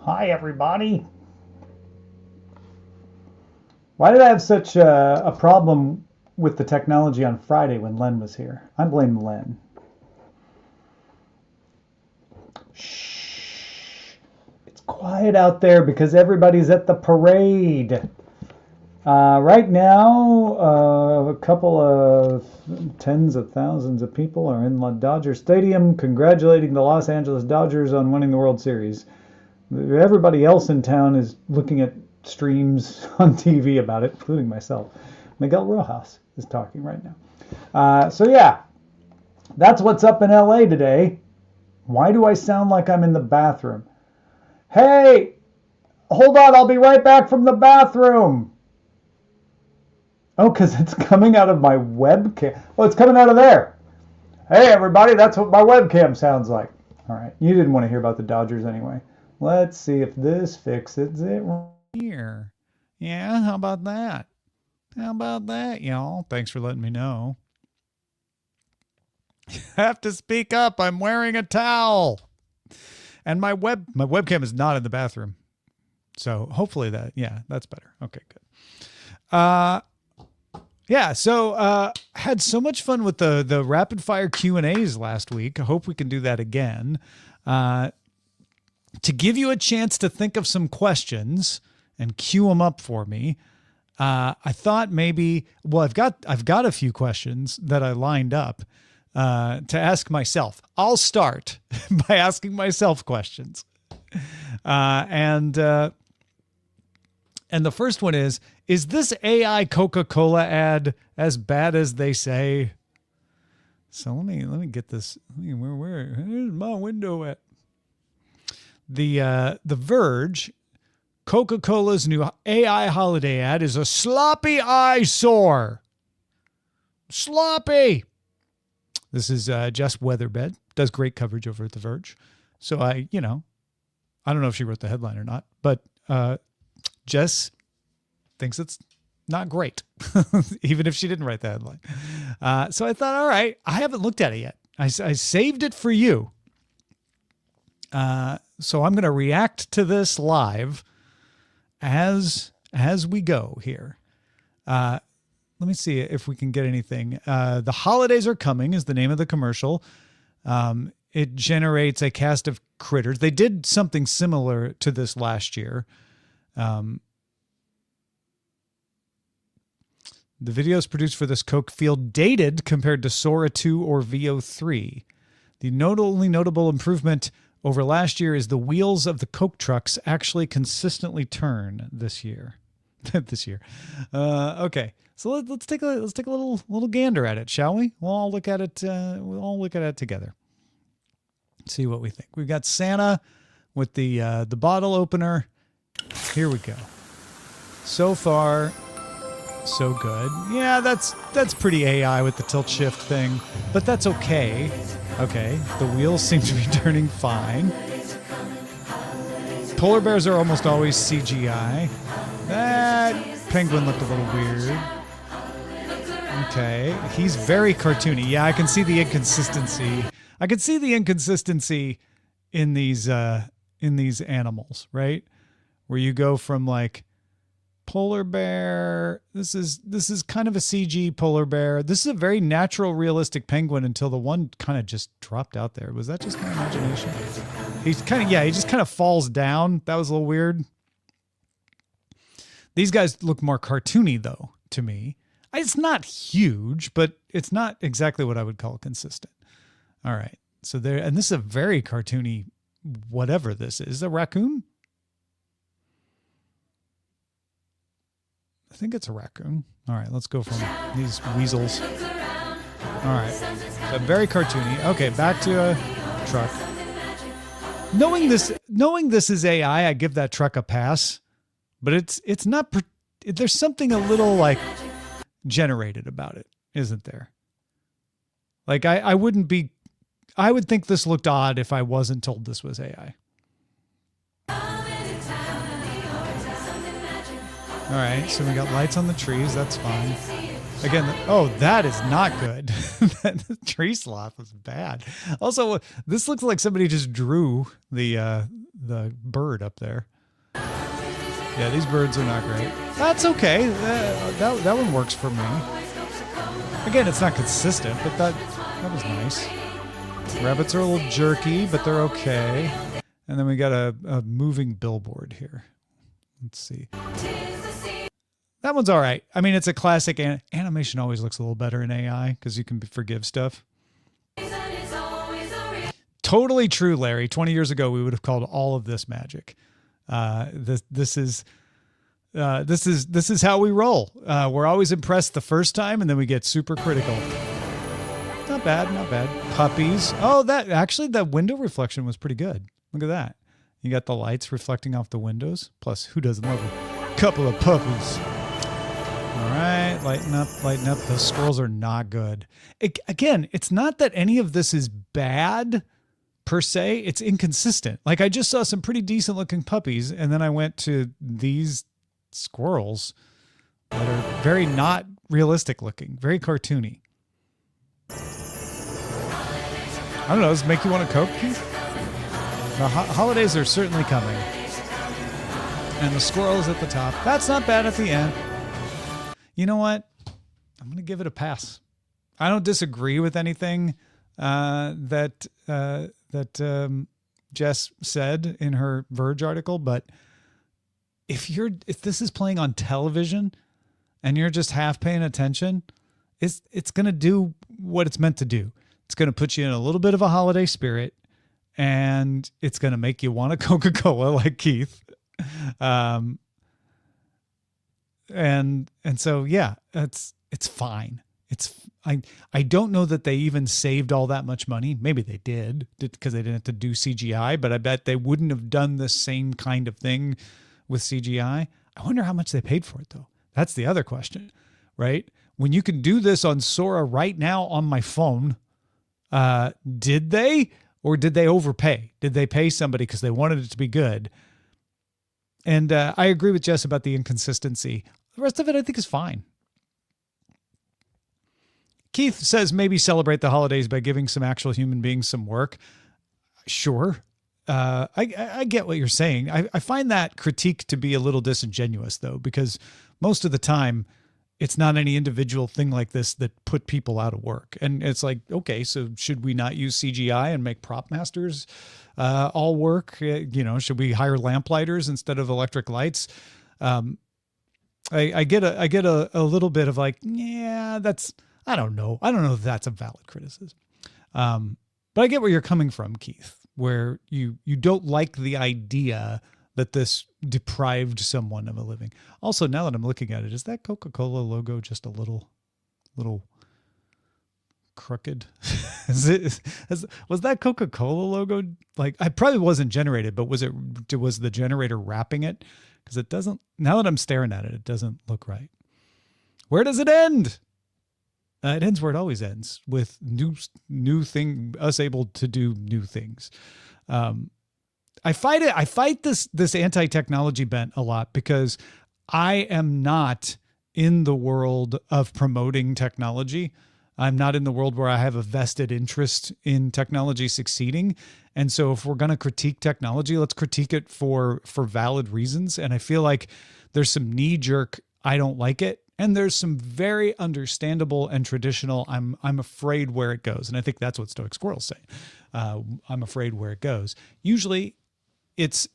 Hi, everybody. Why did I have such a problem with the technology on Friday when Len was here? I blame Len. Shh. It's quiet out there because everybody's at the parade. Right now, a couple of tens of thousands of people are in Dodger Stadium congratulating the Los Angeles Dodgers on winning the World Series. Everybody else in town is looking at streams on TV about it, including myself. Miguel Rojas is talking right now. So yeah, that's what's up in LA today. Why do I sound like I'm in the bathroom? Hey, hold on, I'll be right back from the bathroom. Oh, because it's coming out of my webcam. Oh, it's coming out of there. Hey, everybody, that's what my webcam sounds like. All right, you didn't want to hear about the Dodgers anyway. Let's see if this fixes it here. Yeah, how about that? How about that, y'all? Thanks for letting me know. Have to speak up. I'm wearing a towel. And my webcam is not in the bathroom. So hopefully that's better. Okay, good. Yeah, so had so much fun with the rapid fire Q&As last week. I hope we can do that again. To give you a chance to think of some questions and queue them up for me, I thought maybe, well, I've got a few questions that I lined up to ask myself. I'll start by asking myself questions. And the first one is this AI Coca-Cola ad as bad as they say? So let me get this. Where's my window at? The Verge, Coca-Cola's new AI holiday ad is a sloppy eyesore. Sloppy. This is Jess Weatherbed, does great coverage over at The Verge. So I don't know if she wrote the headline or not, but Jess thinks it's not great, even if she didn't write the headline. So I thought, all right, I haven't looked at it yet. I saved it for you. So I'm going to react to this live as we go here. Let me see if we can get anything. The holidays are coming is the name of the commercial. It generates a cast of critters. They did something similar to this last year. The videos produced for this Coke feel dated compared to Sora 2 or VO3. The only notable improvement over last year is the wheels of the Coke trucks actually consistently turn this year. Okay, so let's take a little gander at it, shall we? We'll all look at it. We'll all look at it together. See what we think. We've got Santa with the bottle opener. Here we go. So far, so good. Yeah, that's pretty AI with the tilt shift thing, but that's okay. Okay, the wheels seem to be turning fine. Polar bears are almost always CGI. That penguin looked a little weird. Okay, he's very cartoony. Yeah, I can see the inconsistency. I can see the inconsistency in these animals, right? Where you go from like polar bear. This is kind of a CG polar bear. This is a very natural, realistic penguin until the one kind of just dropped out there. Was that just my imagination? He just kind of falls down. That was a little weird. These guys look more cartoony though to me. It's not huge, but it's not exactly what I would call consistent. All right. So there, and this is a very cartoony, whatever this is. A raccoon? I think it's a raccoon. All right, let's go from these weasels. All right, so very cartoony. Okay, back to a truck. Knowing this is AI, I give that truck a pass, but it's not. There's something a little like generated about it, isn't there? Like I wouldn't be. I would think this looked odd if I wasn't told this was AI. All right, so we got lights on the trees. That's fine. Again, that is not good. The tree sloth was bad. Also, this looks like somebody just drew the the bird up there. Yeah, these birds are not great. That's okay. That one works for me. Again, it's not consistent, but that was nice. Rabbits are a little jerky, but they're okay. And then we got a moving billboard here. Let's see. That one's all right. I mean, it's a classic. Animation always looks a little better in AI because you can forgive stuff. Totally true, Larry. 20 years ago, we would have called all of this magic. This is how we roll. We're always impressed the first time, and then we get super critical. Not bad, not bad. Puppies. Oh, that window reflection was pretty good. Look at that. You got the lights reflecting off the windows. Plus, who doesn't love a couple of puppies? All right, lighten up, lighten up. Those squirrels are not good. Again, it's not that any of this is bad per se. It's inconsistent. Like, I just saw some pretty decent looking puppies, and then I went to these squirrels that are very not realistic looking, very cartoony. I don't know. Does it make you want a Coke, Keith? The holidays are certainly coming. And the squirrel is at the top. That's not bad at the end. You know what? I'm going to give it a pass. I don't disagree with anything that Jess said in her Verge article, but if this is playing on television and you're just half paying attention, it's going to do what it's meant to do. It's going to put you in a little bit of a holiday spirit, and it's going to make you want a Coca-Cola like Keith. And so, yeah, it's fine. I don't know that they even saved all that much money. Maybe they did because they didn't have to do CGI, but I bet they wouldn't have done the same kind of thing with CGI. I wonder how much they paid for it, though. That's the other question, right? When you can do this on Sora right now on my phone, did they, or did they overpay? Did they pay somebody because they wanted it to be good? And I agree with Jess about the inconsistency. The rest of it, I think, is fine. Keith says maybe celebrate the holidays by giving some actual human beings some work. Sure. I get what you're saying. I find that critique to be a little disingenuous, though, because most of the time it's not any individual thing like this that put people out of work. And it's like, okay, so should we not use CGI and make prop masters all work? Should we hire lamplighters instead of electric lights? I get a little bit of like, yeah, I don't know if that's a valid criticism. But I get where you're coming from, Keith, where you don't like the idea that this deprived someone of a living. Also, now that I'm looking at it, is that Coca-Cola logo just a little crooked? Was that Coca-Cola logo, like, I probably wasn't generated, but was the generator wrapping it? Because it doesn't, now that I'm staring at it, it doesn't look right. Where does it end? It ends where it always ends, with new thing, us able to do new things. I fight this anti-technology bent a lot because I am not in the world of promoting technology. I'm not in the world where I have a vested interest in technology succeeding. And so if we're going to critique technology, let's critique it for valid reasons. And I feel like there's some knee-jerk, I don't like it. And there's some very understandable and traditional, I'm afraid where it goes. And I think that's what Stoic Squirrel's saying. I'm afraid where it goes. Usually it's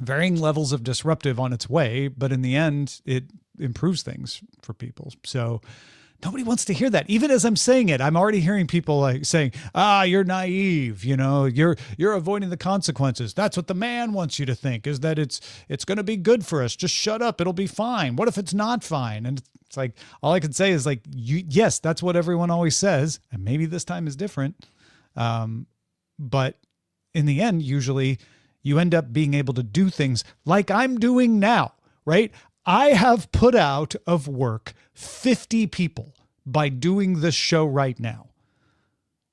varying levels of disruptive on its way, but in the end, it improves things for people. So nobody wants to hear that. Even as I'm saying it, I'm already hearing people like saying, you're naive. You're avoiding the consequences. That's what the man wants you to think, is that it's going to be good for us. Just shut up. It'll be fine. What if it's not fine? And it's like, all I can say is like, yes, that's what everyone always says. And maybe this time is different. But in the end, usually you end up being able to do things like I'm doing now, right? I have put out of work 50 people by doing this show right now,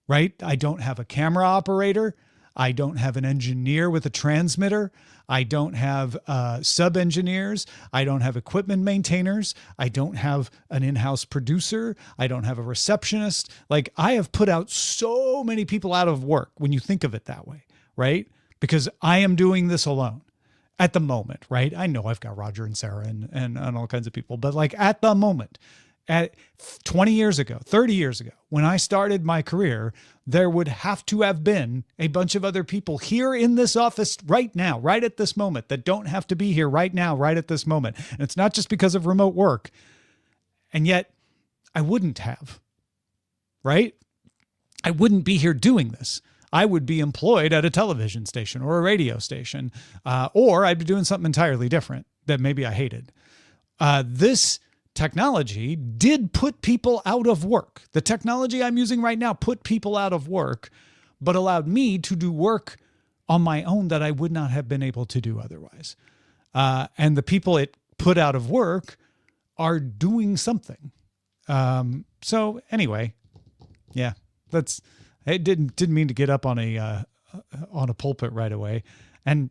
right? I don't have a camera operator. I don't have an engineer with a transmitter. I don't have sub-engineers. I don't have equipment maintainers. I don't have an in-house producer. I don't have a receptionist. Like, I have put out so many people out of work when you think of it that way, right? because I am doing this alone at the moment, right? I know I've got Roger and Sarah and all kinds of people, but like at the moment, at 20 years ago, 30 years ago, when I started my career, there would have to have been a bunch of other people here in this office right now, right at this moment, that don't have to be here right now, right at this moment. And it's not just because of remote work. And yet I wouldn't have, right? I wouldn't be here doing this. I would be employed at a television station or a radio station, or I'd be doing something entirely different that maybe I hated. This technology did put people out of work. The technology I'm using right now put people out of work, but allowed me to do work on my own that I would not have been able to do otherwise. And the people it put out of work are doing something. So anyway, yeah, I didn't mean to get up on a pulpit right away. And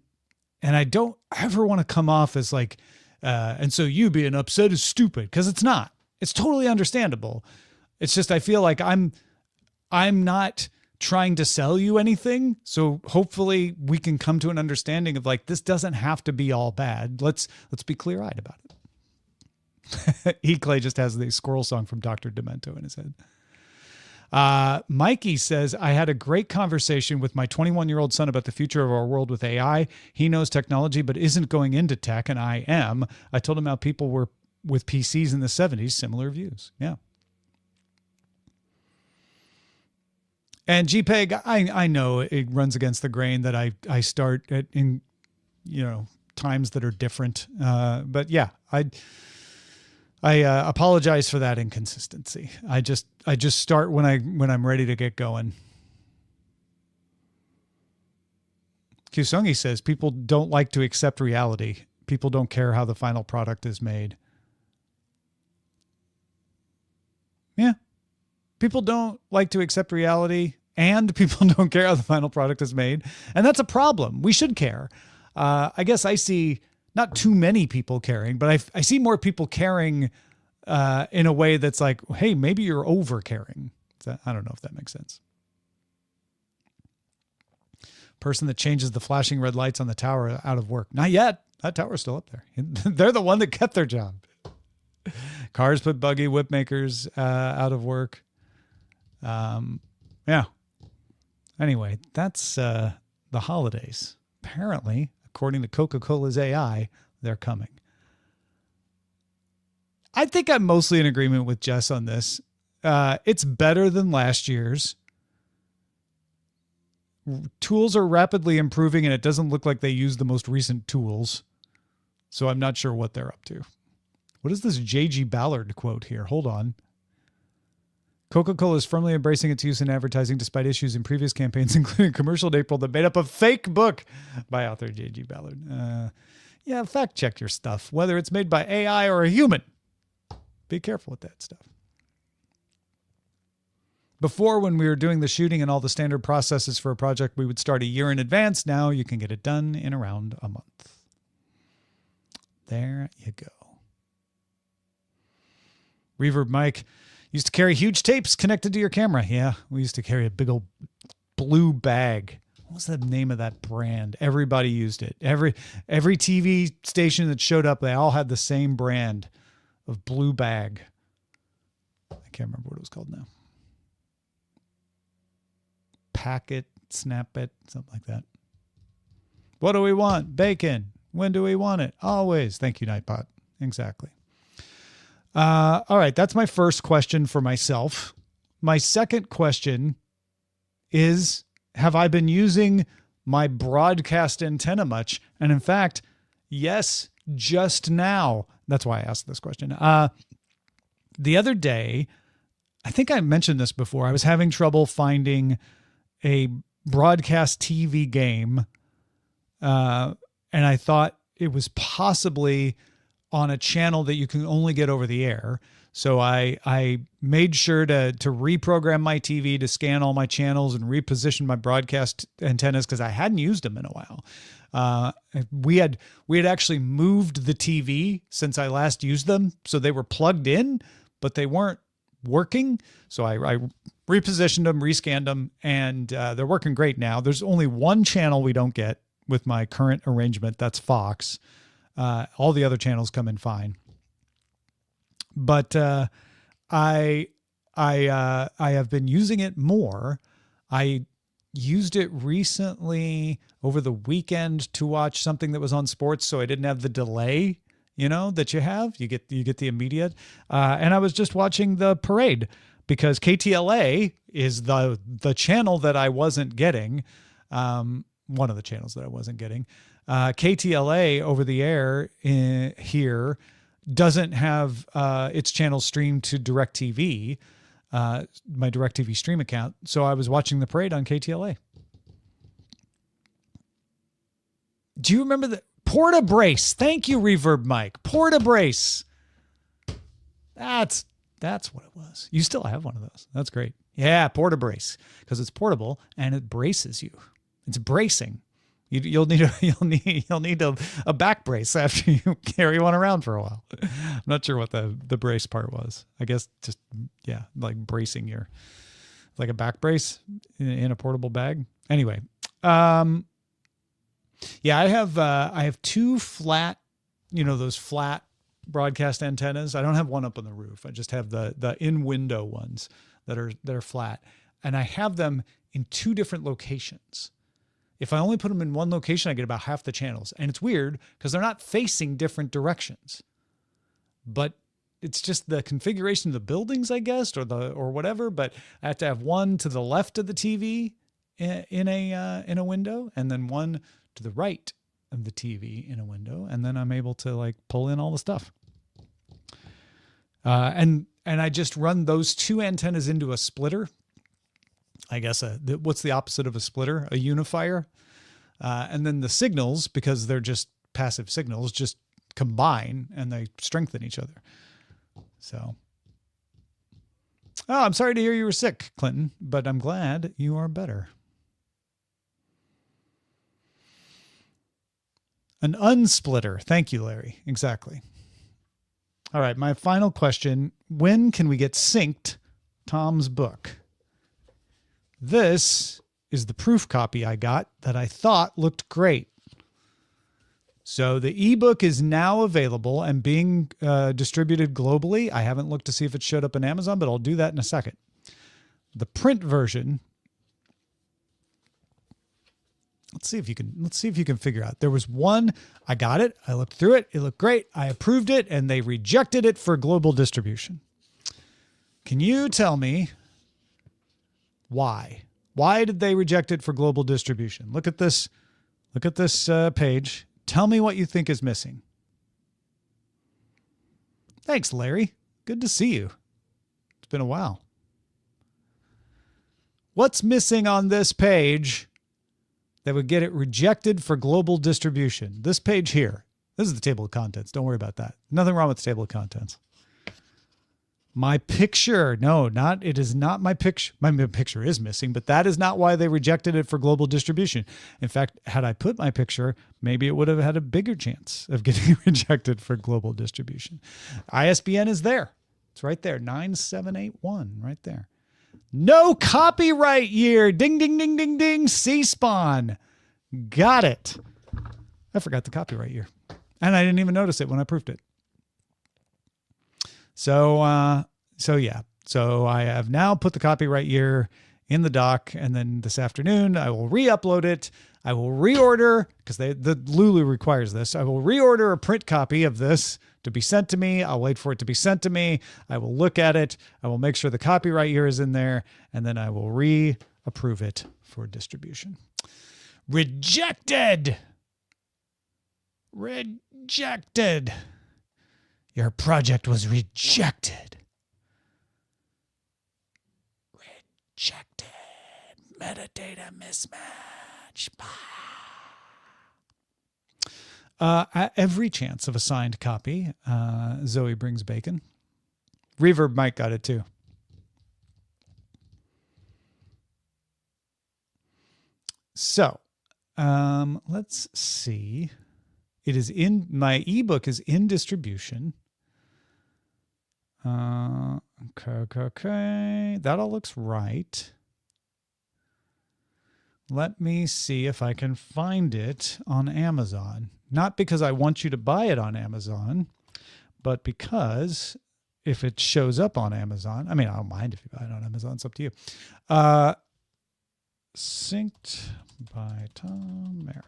I don't ever want to come off as like, and so you being upset is stupid, because it's not. It's totally understandable. It's just I feel like I'm not trying to sell you anything. So hopefully we can come to an understanding of like, this doesn't have to be all bad. Let's be clear-eyed about it. E. Clay just has the squirrel song from Dr. Demento in his head. Mikey says, I had a great conversation with my 21-year-old son about the future of our world with AI. He knows technology, but isn't going into tech, and I am. I told him how people were with PCs in the 70s, similar views. Yeah. And GPEG, I know it runs against the grain that I start in times that are different. But yeah, I apologize for that inconsistency. I just start when I'm ready to get going. Kusungi says people don't like to accept reality. People don't care how the final product is made. Yeah. People don't like to accept reality, and people don't care how the final product is made. And that's a problem. We should care. I guess I see not too many people caring, but I see more people caring in a way that's like, hey, maybe you're over caring. I don't know if that makes sense. Person that changes the flashing red lights on the tower out of work. Not yet. That tower's still up there. They're the one that kept their job. Cars put buggy whip makers out of work. Yeah. Anyway, that's the holidays. Apparently, according to Coca-Cola's AI, they're coming. I think I'm mostly in agreement with Jess on this. It's better than last year's. Tools are rapidly improving, and it doesn't look like they use the most recent tools. So I'm not sure what they're up to. What is this J.G. Ballard quote here? Hold on. Coca-Cola is firmly embracing its use in advertising despite issues in previous campaigns, including a commercial in April that made up a fake book by author J.G. Ballard. Yeah, fact check your stuff, whether it's made by AI or a human. Be careful with that stuff. Before, when we were doing the shooting and all the standard processes for a project, we would start a year in advance. Now you can get it done in around a month. There you go. Reverb Mike used to carry huge tapes connected to your camera. Yeah, we used to carry a big old blue bag. What was the name of that brand? Everybody used it. Every TV station that showed up, they all had the same brand of blue bag. I can't remember what it was called now. Pack it, snap it, something like that. What do we want? Bacon. When do we want it? Always. Thank you, Nightbot. Exactly. All right. That's my first question for myself. My second question is, have I been using my broadcast antenna much? And in fact, yes, just now. That's why I asked this question. The other day, I think I mentioned this before. I was having trouble finding a broadcast TV game. And I thought it was possibly on a channel that you can only get over the air. So I made sure to reprogram my TV to scan all my channels and reposition my broadcast antennas because I hadn't used them in a while. We had actually moved the TV since I last used them. So they were plugged in, but they weren't working. So I repositioned them, rescanned them, and they're working great now. There's only one channel we don't get with my current arrangement. That's Fox. All the other channels come in fine. But I have been using it more. I used it recently over the weekend to watch something that was on sports, so I didn't have the delay, that you have. You get the immediate. And I was just watching the parade because KTLA is the channel that I wasn't getting. One of the channels that I wasn't getting. KTLA over the air here doesn't have its channel streamed to DirecTV, my DirecTV stream account. So I was watching the parade on KTLA. Do you remember the Porta Brace? Thank you, Reverb Mike. Porta Brace. That's what it was. You still have one of those. That's great. Yeah, Porta Brace, because it's portable and it braces you. It's bracing. You'll need a back brace after you carry one around for a while. I'm not sure what the brace part was. I guess just like bracing like a back brace in a portable bag. Anyway, I have two flat, those flat broadcast antennas. I don't have one up on the roof. I just have the in window ones that are flat, and I have them in two different locations. If I only put them in one location, I get about half the channels. And it's weird because they're not facing different directions. But it's just the configuration of the buildings, I guess, or whatever. But I have to have one to the left of the TV in a window, and then one to the right of the TV in a window, and then I'm able to like pull in all the stuff. And I just run those two antennas into a splitter. I guess what's the opposite of a splitter? A unifier. And then the signals, because they're just passive signals, just combine and they strengthen each other. So, I'm sorry to hear you were sick, Clinton, but I'm glad you are better. An unsplitter. Thank you, Larry. Exactly. All right. My final question. When can we get synced Tom's book? This is the proof copy I got that I thought looked great. So the ebook is now available and being distributed globally. I haven't looked to see if it showed up in Amazon, but I'll do that in a second. The print version. Let's see if you can figure out. There was one, I got it. I looked through it. It looked great. I approved it and they rejected it for global distribution. Can you tell me why? Why did they reject it for global distribution? Look at this page. Tell me what you think is missing. Thanks, Larry. Good to see you. It's been a while. What's missing on this page that would get it rejected for global distribution? This page here. This is the table of contents. Don't worry about that. Nothing wrong with the table of contents. My picture. No, it is not my picture. My picture is missing, but that is not why they rejected it for global distribution. In fact, had I put my picture, maybe it would have had a bigger chance of getting rejected for global distribution. ISBN is there. It's right there. 9781 right there. No copyright year. Ding, ding, ding, ding, ding. C-SPAN. Got it. I forgot the copyright year. And I didn't even notice it when I proofed it. So yeah. So I have now put the copyright year in the doc, and then this afternoon I will re-upload it. I will reorder, because the Lulu requires this. I will reorder a print copy of this to be sent to me. I'll wait for it to be sent to me. I will look at it. I will make sure the copyright year is in there, and then I will re-approve it for distribution. Rejected. Rejected. Your project was rejected. Rejected. Metadata mismatch. Every chance of a signed copy. Zoe brings bacon. Reverb Mike got it too. So, let's see. It is in my ebook is in distribution. Okay. That all looks right. Let me see if I can find it on Amazon. Not because I want you to buy it on Amazon, but because if it shows up on Amazon, I mean, I don't mind if you buy it on Amazon. It's up to you. Synced by Tom Merritt.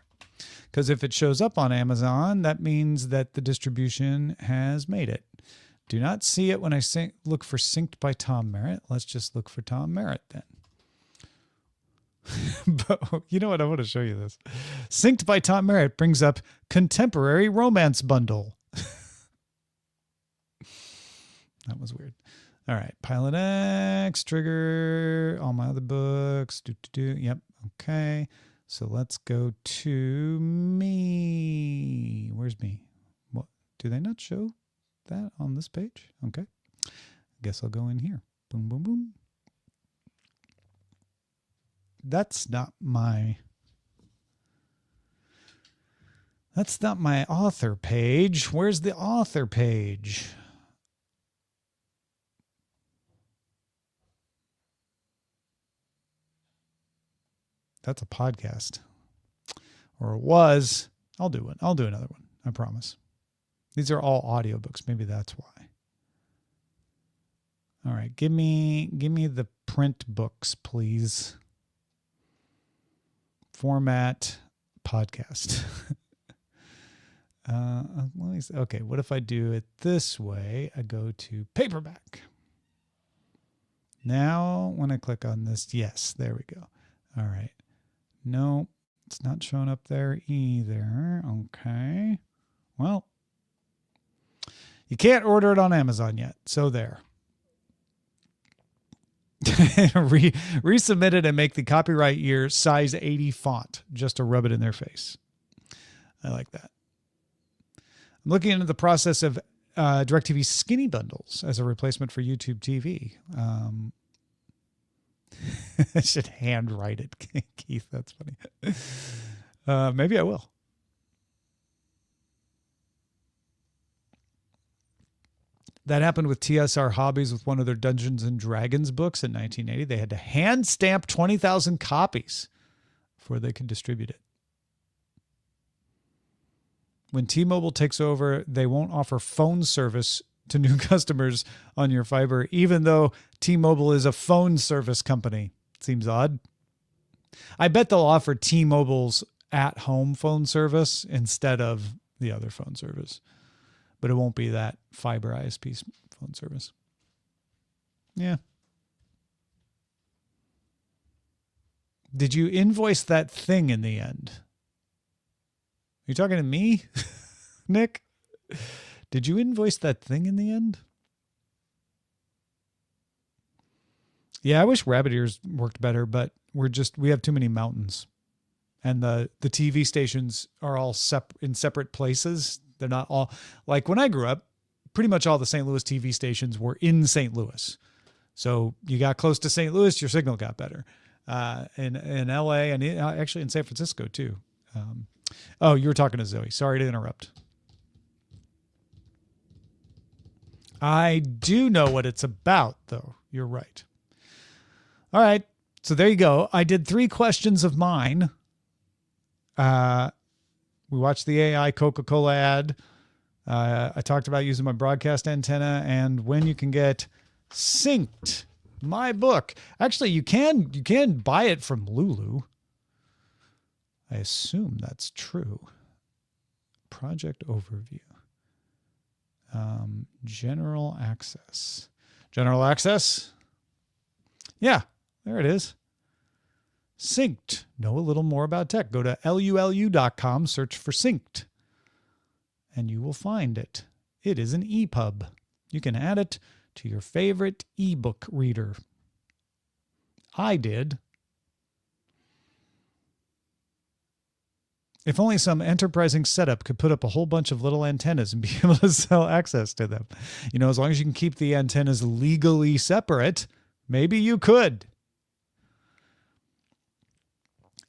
Because if it shows up on Amazon, that means that the distribution has made it. Do not see it when I look for Synced by Tom Merritt. Let's just look for Tom Merritt then. But you know what? I want to show you this. Synced by Tom Merritt brings up Contemporary Romance Bundle. That was weird. All right. Pilot X, Trigger, all my other books. Yep. Okay. So let's go to me. Where's me? What? Do they not show that on this page? Okay. Guess I'll go in here. Boom, boom, boom. That's not my author page. Where's the author page? That's a podcast. Or it was. I'll do it. I'll do another one. I promise. These are all audiobooks. Maybe that's why. All right. Give me the print books, please. Format podcast. Let me see. Okay, what if I do it this way? I go to paperback. Now, when I click on this, yes, there we go. All right. No, it's not showing up there either. Okay. Well, you can't order it on Amazon yet. So there. Resubmit it and make the copyright year size 80 font just to rub it in their face. I like that. I'm looking into the process of DirecTV skinny bundles as a replacement for YouTube TV. I should handwrite it, Keith. That's funny. Maybe I will. That happened with TSR Hobbies with one of their Dungeons and Dragons books in 1980. They had to hand stamp 20,000 copies before they could distribute it. When T-Mobile takes over, they won't offer phone service to new customers on your fiber, even though T-Mobile is a phone service company. Seems odd. I bet they'll offer T-Mobile's at-home phone service instead of the other phone service. But it won't be that fiber ISP phone service. Yeah. Did you invoice that thing in the end? Are you talking to me, Nick? Did you invoice that thing in the end? Yeah, I wish rabbit ears worked better, but we have too many mountains. And the TV stations are all in separate places. They're not all, like when I grew up, pretty much all the St. Louis TV stations were in St. Louis. So you got close to St. Louis, your signal got better. In LA and actually in San Francisco too. Oh, you were talking to Zoe. Sorry to interrupt. I do know what it's about, though. You're right. All right. So there you go. I did 3 questions of mine. We watched the AI Coca-Cola ad. I talked about using my broadcast antenna and when you can get Synced, my book. Actually, you can buy it from Lulu. I assume that's true. Project overview. General access. General access? Yeah, there it is. Synced. Know a little more about tech. Go to lulu.com, search for Synced, and you will find it. It is an EPUB. You can add it to your favorite ebook reader. I did. If only some enterprising setup could put up a whole bunch of little antennas and be able to sell access to them. You know, as long as you can keep the antennas legally separate, maybe you could.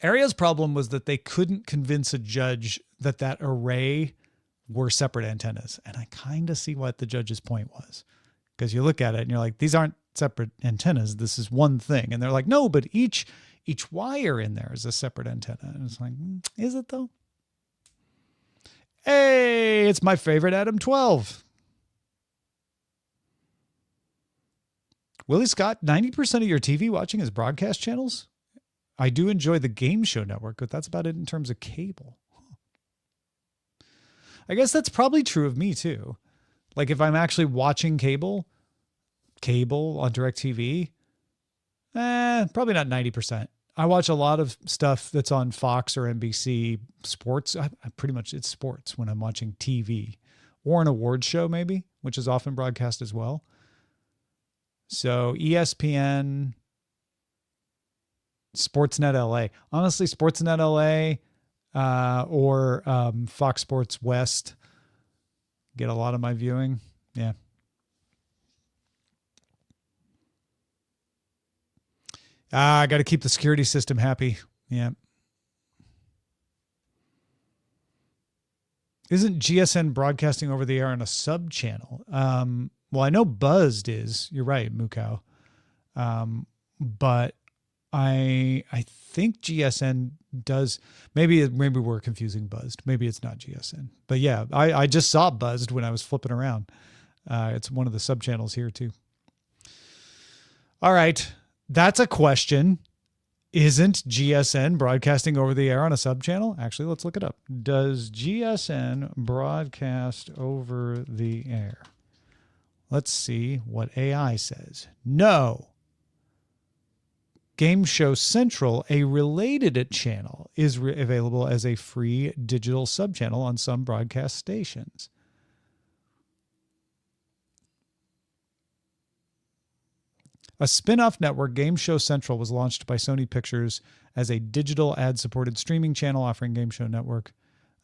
Area's problem was that they couldn't convince a judge that array were separate antennas. And I kind of see what the judge's point was. Because you look at it and you're like, these aren't separate antennas. This is one thing. And they're like, no, but each wire in there is a separate antenna. And it's like, is it though? Hey, it's my favorite Adam 12. Willie Scott, 90% of your TV watching is broadcast channels? I do enjoy the game show network, but that's about it in terms of cable. I guess that's probably true of me too. Like if I'm actually watching cable on DirecTV, probably not 90%. I watch a lot of stuff that's on Fox or NBC sports. I pretty much it's sports when I'm watching TV or an awards show maybe, which is often broadcast as well. So ESPN, Sportsnet LA. Honestly, Sportsnet LA or Fox Sports West get a lot of my viewing. Yeah. I got to keep the security system happy. Yeah. Isn't GSN broadcasting over the air on a sub channel? Well, I know Buzzed is. You're right, Mukau. But I think GSN does. Maybe we're confusing Buzzed. Maybe it's not GSN. But yeah, I just saw Buzzed when I was flipping around. It's one of the sub channels here too. All right. That's a question. Isn't GSN broadcasting over the air on a sub channel? Actually, let's look it up. Does GSN broadcast over the air? Let's see what AI says. No. Game Show Central, a related channel, is available as a free digital subchannel on some broadcast stations. A spin-off network, Game Show Central, was launched by Sony Pictures as a digital ad-supported streaming channel offering Game Show Network.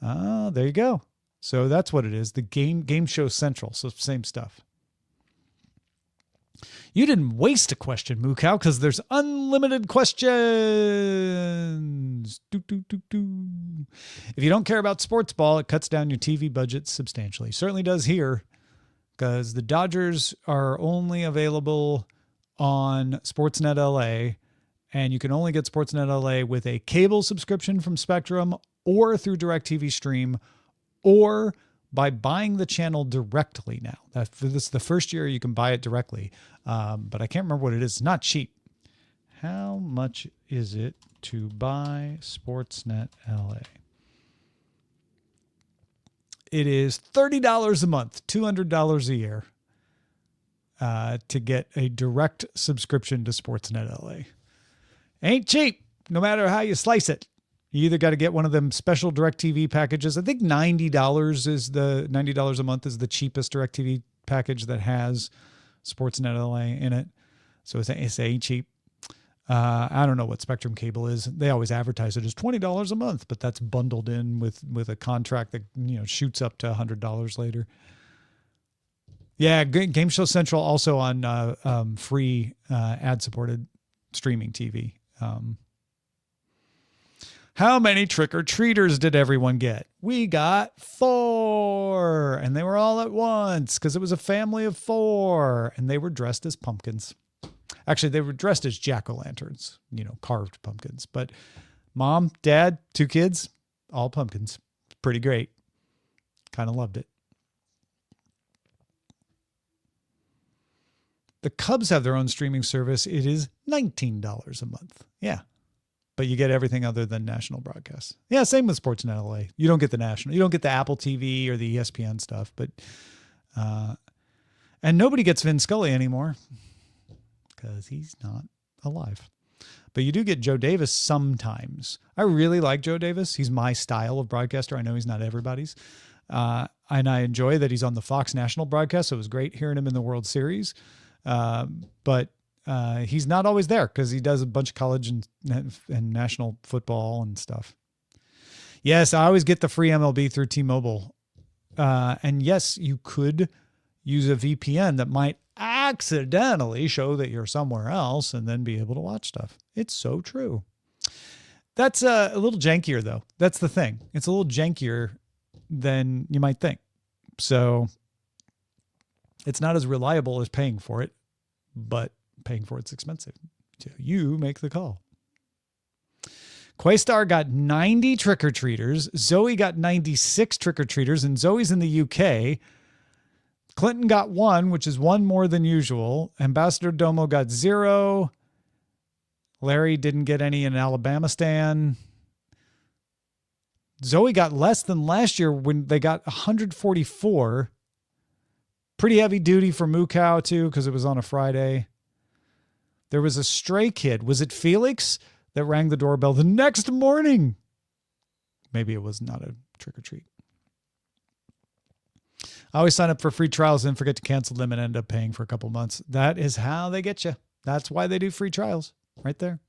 There you go. So that's what it is, the Game Show Central. So same stuff. You didn't waste a question, Mukau, because there's unlimited questions. If you don't care about sports ball, it cuts down your TV budget substantially. Certainly does here, because the Dodgers are only available on Sportsnet LA, and you can only get Sportsnet LA with a cable subscription from Spectrum or through DirecTV Stream or by buying the channel directly now. This is the first year you can buy it directly, but I can't remember what it is. It's not cheap. How much is it to buy Sportsnet LA? It is $30 a month, $200 a year. To get a direct subscription to Sportsnet LA. Ain't cheap, no matter how you slice it. You either got to get one of them special DirecTV packages. I think $90 a month is the cheapest DirecTV package that has Sportsnet LA in it. So it's ain't cheap. I don't know what Spectrum Cable is. They always advertise it as $20 a month, but that's bundled in with a contract that shoots up to $100 later. Yeah, Game Show Central also on free ad-supported streaming TV. How many trick-or-treaters did everyone get? We got 4, and they were all at once because it was a family of 4, and they were dressed as pumpkins. Actually, they were dressed as jack-o'-lanterns, carved pumpkins. But mom, dad, 2 kids, all pumpkins. Pretty great. Kind of loved it. The Cubs have their own streaming service. It is $19 a month. Yeah. But you get everything other than national broadcasts. Yeah, same with Sportsnet LA. You don't get the national. You don't get the Apple TV or the ESPN stuff. But and nobody gets Vin Scully anymore because he's not alive. But you do get Joe Davis sometimes. I really like Joe Davis. He's my style of broadcaster. I know he's not everybody's. And I enjoy that he's on the Fox national broadcast. So it was great hearing him in the World Series. But he's not always there because he does a bunch of college and national football and stuff. Yes, I always get the free MLB through T-Mobile. And yes, you could use a VPN that might accidentally show that you're somewhere else and then be able to watch stuff. It's so true. That's a little jankier though. That's the thing. It's a little jankier than you might think. So It's not as reliable as paying for it, but paying for it's expensive. So you make the call. Quaystar got 90 trick-or-treaters. Zoe got 96 trick-or-treaters, and Zoe's in the UK. Clinton got 1, which is 1 more than usual. Ambassador Domo got 0. Larry didn't get any in Alabama Stan. Zoe got less than last year when they got 144. Pretty heavy duty for Moo Cow, too, because it was on a Friday. There was a stray kid. Was it Felix that rang the doorbell the next morning? Maybe it was not a trick-or-treat. I always sign up for free trials and forget to cancel them and end up paying for a couple months. That is how they get you. That's why they do free trials right there.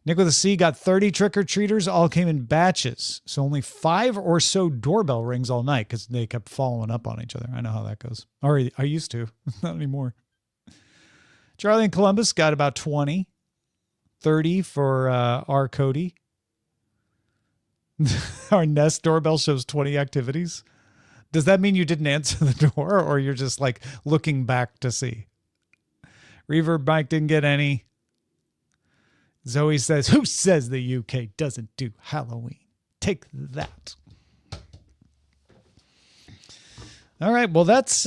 Nick with a C got 30 trick-or-treaters. All came in batches. So only 5 or so doorbell rings all night because they kept following up on each other. I know how that goes. Or I used to. Not anymore. Charlie in Columbus got about 20. 30 for R. Cody. Our Nest doorbell shows 20 activities. Does that mean you didn't answer the door or you're just like looking back to see? Reverb Mike didn't get any. Zoe says, who says the UK doesn't do Halloween? Take that. All right. Well, that's,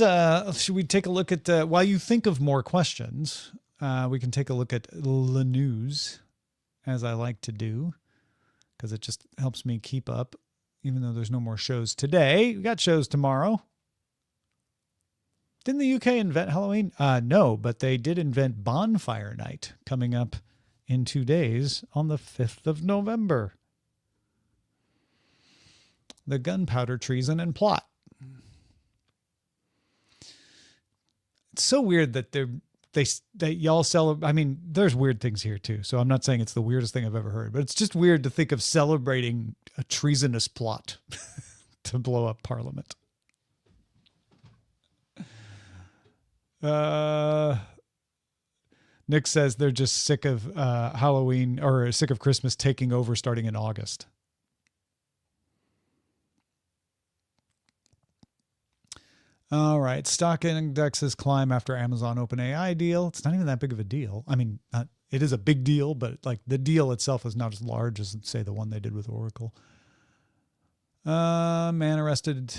should we take a look at, while you think of more questions, we can take a look at the news, as I like to do, because it just helps me keep up, even though there's no more shows today. We got shows tomorrow. Didn't the UK invent Halloween? No, but they did invent Bonfire Night coming up in 2 days on the 5th of November. The Gunpowder Treason and Plot. It's so weird that that y'all celebrate. I mean, there's weird things here too. So I'm not saying it's the weirdest thing I've ever heard, but it's just weird to think of celebrating a treasonous plot to blow up Parliament. Nick says they're just sick of Halloween or sick of Christmas taking over starting in August. All right. Stock indexes climb after Amazon OpenAI deal. It's not even that big of a deal. I mean, it is a big deal, but like the deal itself is not as large as, say, the one they did with Oracle. Man arrested,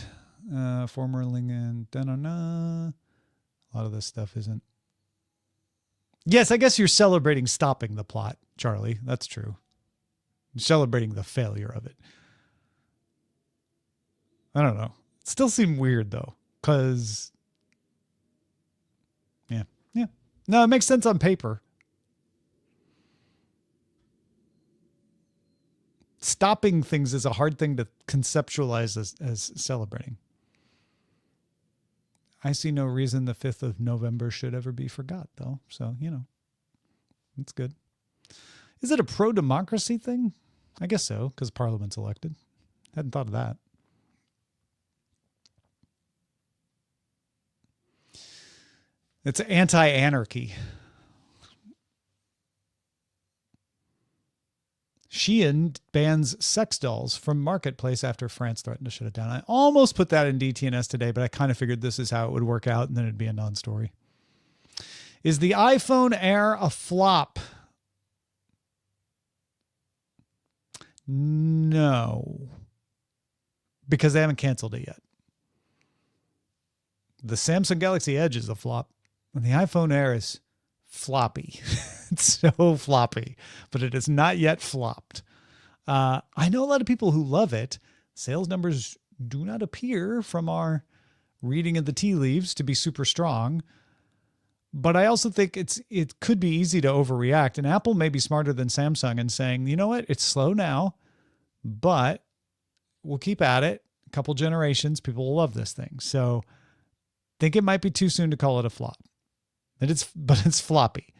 former Lincoln. A lot of this stuff isn't. Yes, I guess you're celebrating stopping the plot, Charlie. That's true. You're celebrating the failure of it. I don't know. It still seemed weird, though. Because, yeah. No, it makes sense on paper. Stopping things is a hard thing to conceptualize as celebrating. I see no reason the 5th of November should ever be forgot, though. So, it's good. Is it a pro-democracy thing? I guess so, because Parliament's elected. Hadn't thought of that. It's anti-anarchy. Shein bans sex dolls from marketplace after France threatened to shut it down. I almost put that in DTNS today, but I kind of figured this is how it would work out, and then it'd be a non-story. Is the iPhone Air a flop? No. Because they haven't canceled it yet. The Samsung Galaxy Edge is a flop. And the iPhone Air is floppy. It's so floppy, but it has not yet flopped. I know a lot of people who love it. Sales numbers do not appear from our reading of the tea leaves to be super strong. But I also think it could be easy to overreact. And Apple may be smarter than Samsung in saying, you know what, it's slow now, but we'll keep at it. A couple generations, people will love this thing. So I think it might be too soon to call it a flop. But it's floppy.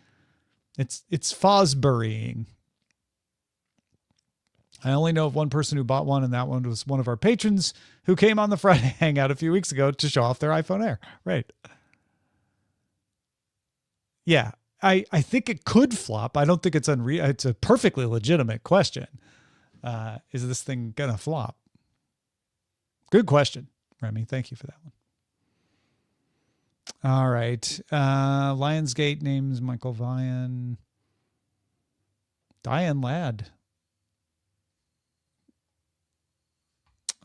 It's Fosburying. I only know of one person who bought one, and that one was one of our patrons who came on the Friday Hangout a few weeks ago to show off their iPhone Air. Right. Yeah, I think it could flop. I don't think it's unreal. It's a perfectly legitimate question. Is this thing going to flop? Good question, Remy. Thank you for that one. All right. Lionsgate names Michael Vian. Diane Ladd.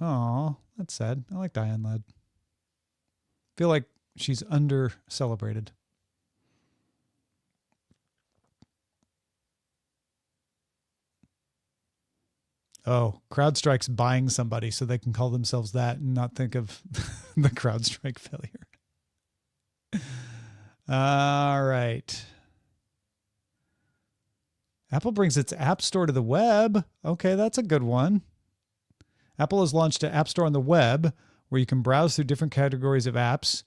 Oh, that's sad. I like Diane Ladd. Feel like she's under celebrated. Oh, CrowdStrike's buying somebody so they can call themselves that and not think of the CrowdStrike failure. All right. Apple brings its App Store to the web. Okay, that's a good one. Apple has launched an App Store on the web where you can browse through different categories of apps.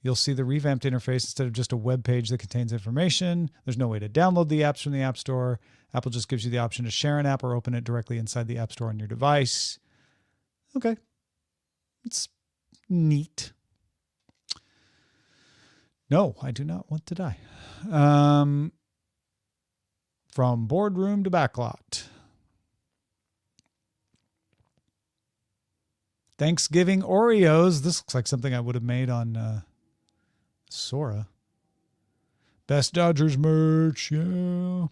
You'll see the revamped interface instead of just a web page that contains information. There's no way to download the apps from the App Store. Apple just gives you the option to share an app or open it directly inside the App Store on your device. Okay. It's neat. No, I do not want to die. From boardroom to backlot. Thanksgiving Oreos. This looks like something I would have made on Sora. Best Dodgers merch, yeah.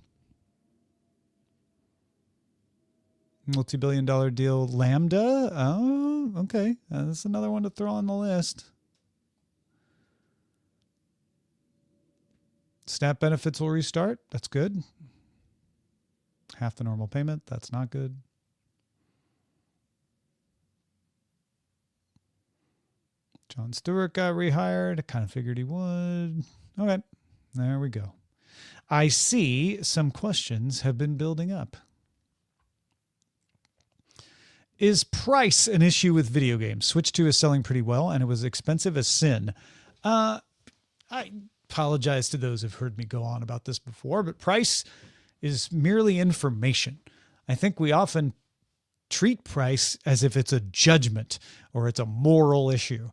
Multi-billion-dollar deal Lambda. Oh, okay. That's another one to throw on the list. Snap benefits will restart. That's good. Half the normal payment. That's not good. Jon Stewart got rehired. I kind of figured he would. Okay, there we go. I see some questions have been building up. Is price an issue with video games? Switch 2 is selling pretty well, and it was expensive as sin. I apologize to those who've heard me go on about this before, but price is merely information. I think we often treat price as if it's a judgment or it's a moral issue.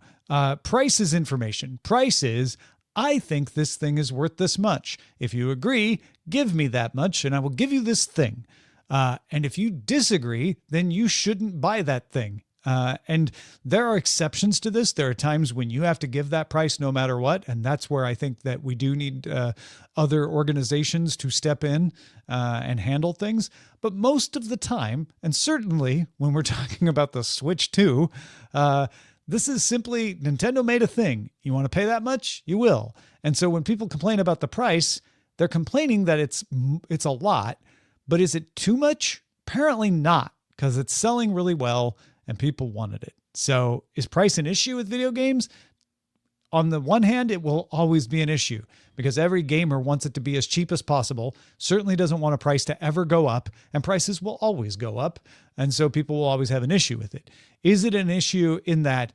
Price is information. Price is, I think this thing is worth this much. If you agree, give me that much and I will give you this thing. And if you disagree, then you shouldn't buy that thing. And there are exceptions to this. There are times when you have to give that price no matter what. And that's where I think that we do need other organizations to step in and handle things. But most of the time, and certainly when we're talking about the Switch 2, this is simply Nintendo made a thing. You want to pay that much? You will. And so when people complain about the price, they're complaining that it's a lot. But is it too much? Apparently not, because it's selling really well and people wanted it. So is price an issue with video games? On the one hand, it will always be an issue because every gamer wants it to be as cheap as possible, certainly doesn't want a price to ever go up, and prices will always go up. And so people will always have an issue with it. Is it an issue in that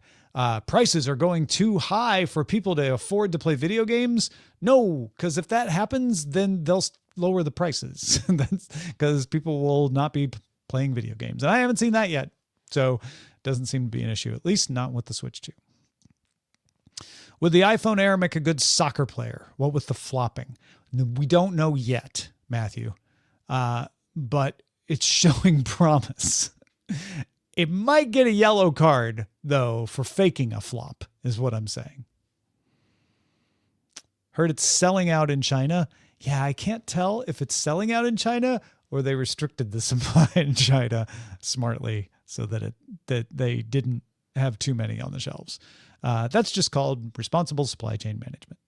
prices are going too high for people to afford to play video games? No, because if that happens, then they'll lower the prices. That's because people will not be playing video games. And I haven't seen that yet. So it doesn't seem to be an issue, at least not with the Switch 2. Would the iPhone Air make a good soccer player? What with the flopping? We don't know yet, Matthew, but it's showing promise. It might get a yellow card, though, for faking a flop, is what I'm saying. Heard it's selling out in China. Yeah, I can't tell if it's selling out in China or they restricted the supply in China smartly so that they didn't have too many on the shelves. That's just called responsible supply chain management.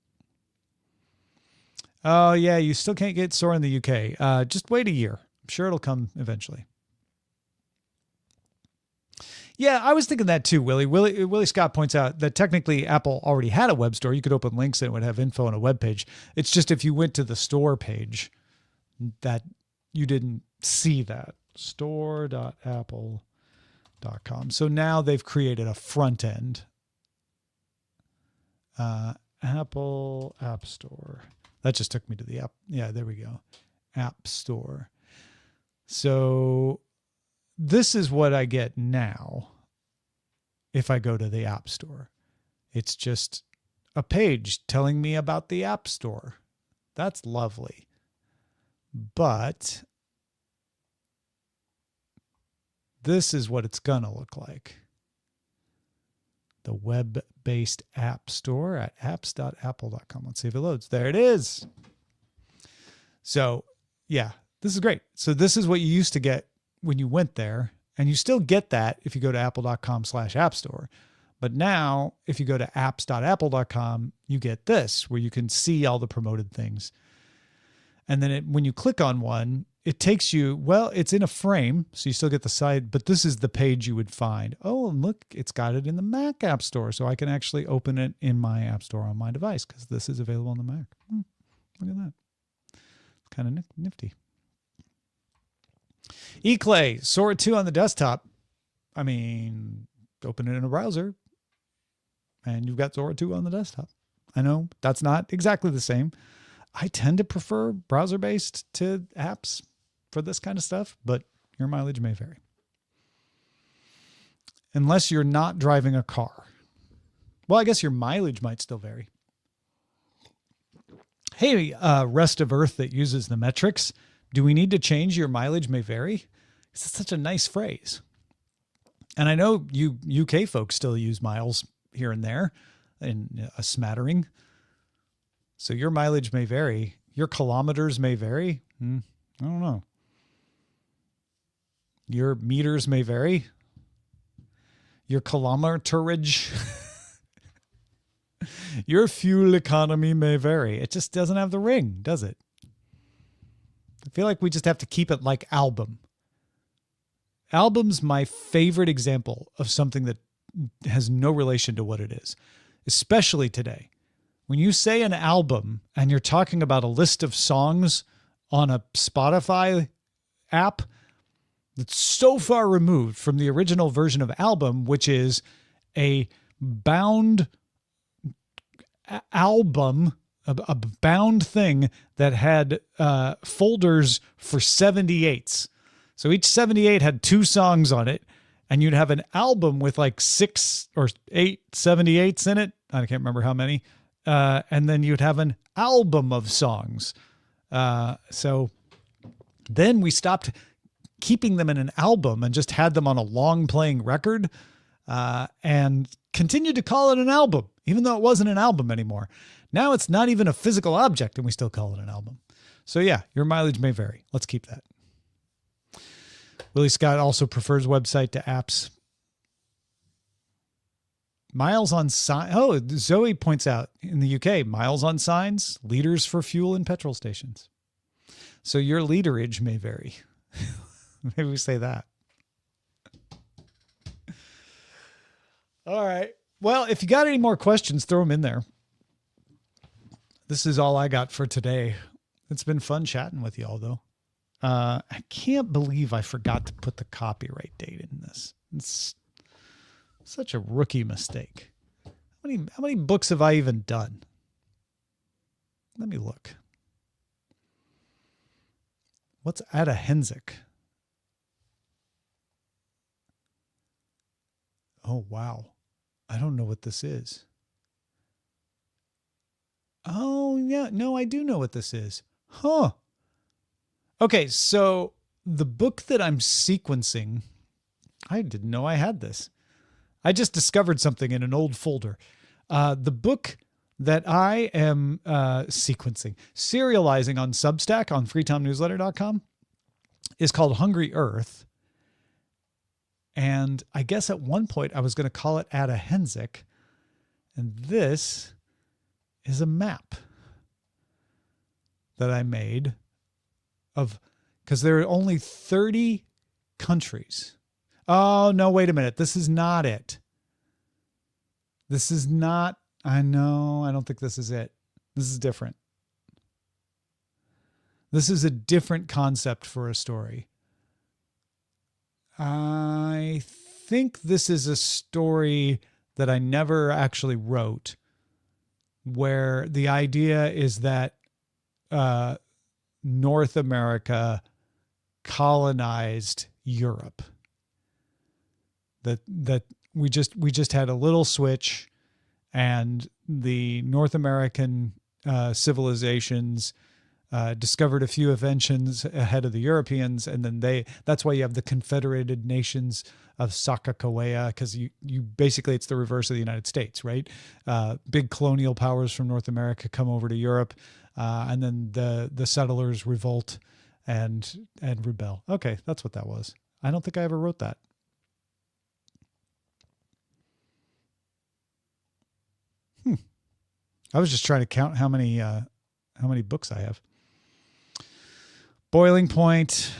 Oh, yeah, you still can't get Sora in the UK. Just wait a year. I'm sure it'll come eventually. Yeah, I was thinking that too, Willie. Willie Scott points out that technically Apple already had a web store. You could open links and it would have info on a web page. It's just if you went to the store page that you didn't see that. Store.apple.com. So now they've created a front end. Apple App Store. That just took me to the app. Yeah, there we go. App Store. So this is what I get now if I go to the App Store. It's just a page telling me about the App Store. That's lovely. But this is what it's going to look like. the web-based app store at apps.apple.com. Let's see if it loads. There it is. So yeah, this is great. So this is what you used to get when you went there, and you still get that if you go to apple.com/app store. But now if you go to apps.apple.com, you get this where you can see all the promoted things. And then when you click on one, it takes you, well, it's in a frame, so you still get the side, but this is the page you would find. Oh, and look, it's got it in the Mac App Store, so I can actually open it in my App Store on my device because this is available on the Mac. Look at that. It's kind of nifty. eClay, Sora 2 on the desktop. I mean, open it in a browser, and you've got Sora 2 on the desktop. I know that's not exactly the same. I tend to prefer browser-based to apps for this kind of stuff, but your mileage may vary. Unless you're not driving a car. Well, I guess your mileage might still vary. Hey, rest of Earth that uses the metrics, do we need to change your mileage may vary? It's such a nice phrase. And I know you UK folks still use miles here and there in a smattering. So your mileage may vary. Your kilometers may vary. I don't know. Your meters may vary. Your kilometerage. Your fuel economy may vary. It just doesn't have the ring, does it? I feel like we just have to keep it like album. Album's my favorite example of something that has no relation to what it is, especially today. When you say an album and you're talking about a list of songs on a Spotify app that's so far removed from the original version of album, which is a bound album, a bound thing that had folders for 78s. So each 78 had 2 songs on it, and you'd have an album with like 6 or 8 78s in it. I can't remember how many. And then you'd have an album of songs. So then we stopped keeping them in an album and just had them on a long playing record, and continued to call it an album, even though it wasn't an album anymore. Now it's not even a physical object and we still call it an album. So yeah, your mileage may vary. Let's keep that. Willie Scott also prefers website to apps. Miles on sign. Oh, Zoe points out in the UK, miles on signs, liters for fuel in petrol stations. So your literage may vary. Maybe we say that. All right. Well, if you got any more questions, throw them in there. This is all I got for today. It's been fun chatting with y'all, though. I can't believe I forgot to put the copyright date in this. It's such a rookie mistake. How many books have I even done? Let me look. What's Ada Henzik? Oh, wow. I don't know what this is. Oh, yeah. No, I do know what this is. Huh. Okay, so the book that I'm sequencing, I didn't know I had this. I just discovered something in an old folder. The book that I am sequencing, serializing on Substack on freetomnewsletter.com is called Hungry Earth. And I guess at one point I was going to call it Ada Henzik. And this is a map that I made of, because there are only 30 countries. Oh, no, wait a minute. This is not it. This is not, I know, I don't think this is it. This is different. This is a different concept for a story. I think this is a story that I never actually wrote, where the idea is that North America colonized Europe. That we just had a little switch, and the North American civilizations discovered a few inventions ahead of the Europeans, and then that's why you have the Confederated Nations of Sakakawea, because you basically, it's the reverse of the United States, right? Big colonial powers from North America come over to Europe, and then the settlers revolt and rebel. Okay, that's what that was. I don't think I ever wrote that. I was just trying to count how many books I have. Boiling Point.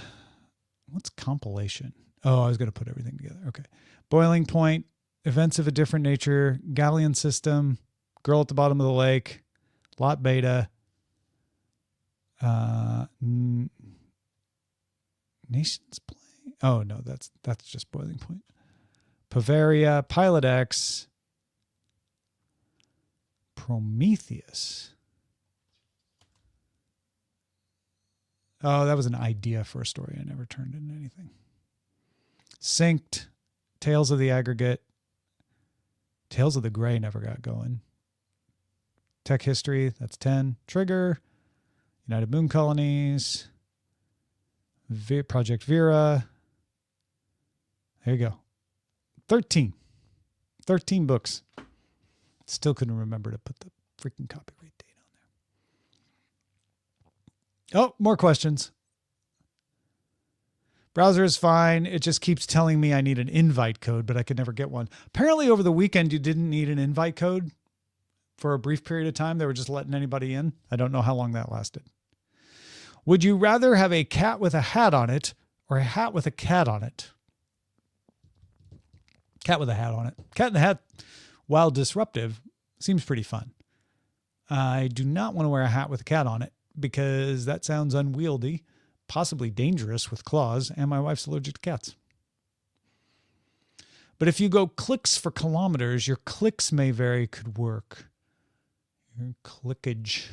What's compilation? Oh, I was going to put everything together. Okay. Boiling Point, Events of a Different Nature, Galleon System, Girl at the Bottom of the Lake, Lot Beta, Nations Play. Oh no, that's just Boiling Point. Bavaria, Pilot X, Prometheus. Oh, that was an idea for a story. I never turned into anything. Synced, Tales of the Aggregate, Tales of the Gray never got going. Tech History, that's 10. Trigger, United Moon Colonies, Project Vera. There you go. 13 books. Still couldn't remember to put the freaking copyright date on there. Oh, more questions. Browser is fine. It just keeps telling me I need an invite code, but I could never get one. Apparently over the weekend, you didn't need an invite code for a brief period of time. They were just letting anybody in. I don't know how long that lasted. Would you rather have a cat with a hat on it or a hat with a cat on it? Cat with a hat on it. Cat in the Hat, while disruptive, seems pretty fun. I do not want to wear a hat with a cat on it because that sounds unwieldy, possibly dangerous with claws, and my wife's allergic to cats. But if you go clicks for kilometers, your clicks may vary could work. Your clickage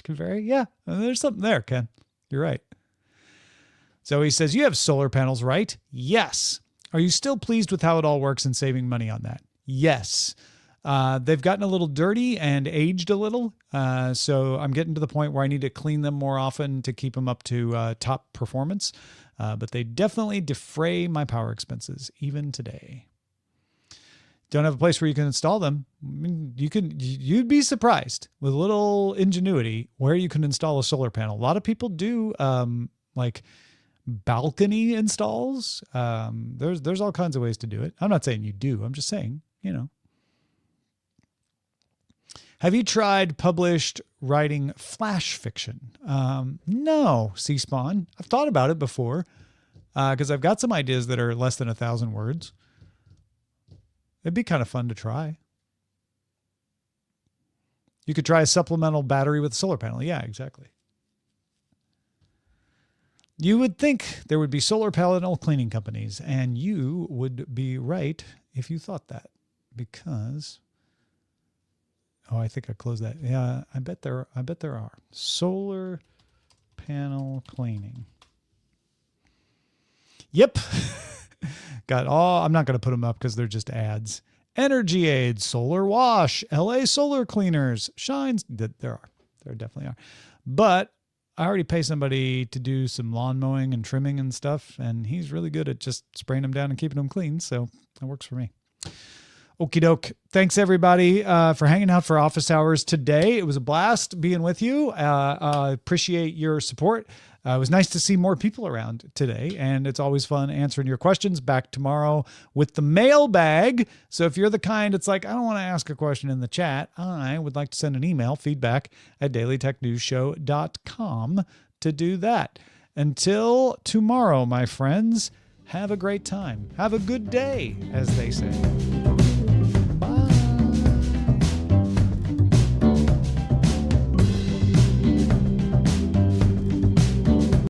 can vary? Yeah, there's something there, Ken. You're right. So he says, you have solar panels, right? Yes. Are you still pleased with how it all works and saving money on that? Yes. They've gotten a little dirty and aged a little. So I'm getting to the point where I need to clean them more often to keep them up to top performance. But they definitely defray my power expenses, even today. Don't have a place where you can install them. I mean, you'd be surprised with a little ingenuity where you can install a solar panel. A lot of people do like balcony installs. There's all kinds of ways to do it. I'm not saying you do. I'm just saying, you know. Have you tried published writing flash fiction? No, C-Spawn. I've thought about it before because I've got some ideas that are less than 1,000 words. It'd be kind of fun to try. You could try a supplemental battery with a solar panel. Yeah, exactly. You would think there would be solar panel cleaning companies, and you would be right if you thought that because... Oh, I think I closed that. Yeah, I bet there are. Solar panel cleaning. Yep. I'm not going to put them up because they're just ads. Energy Aid, Solar Wash, LA Solar Cleaners, Shines. There definitely are. But I already pay somebody to do some lawn mowing and trimming and stuff, and he's really good at just spraying them down and keeping them clean, so that works for me. Okie doke. Thanks, everybody, for hanging out for office hours today. It was a blast being with you. Appreciate your support. It was nice to see more people around today, and it's always fun answering your questions. Back tomorrow with the mailbag. So if you're the kind it's like, I don't want to ask a question in the chat, I would like to send an email, feedback@dailytechnewsshow.com to do that. Until tomorrow, my friends, have a great time. Have a good day, as they say.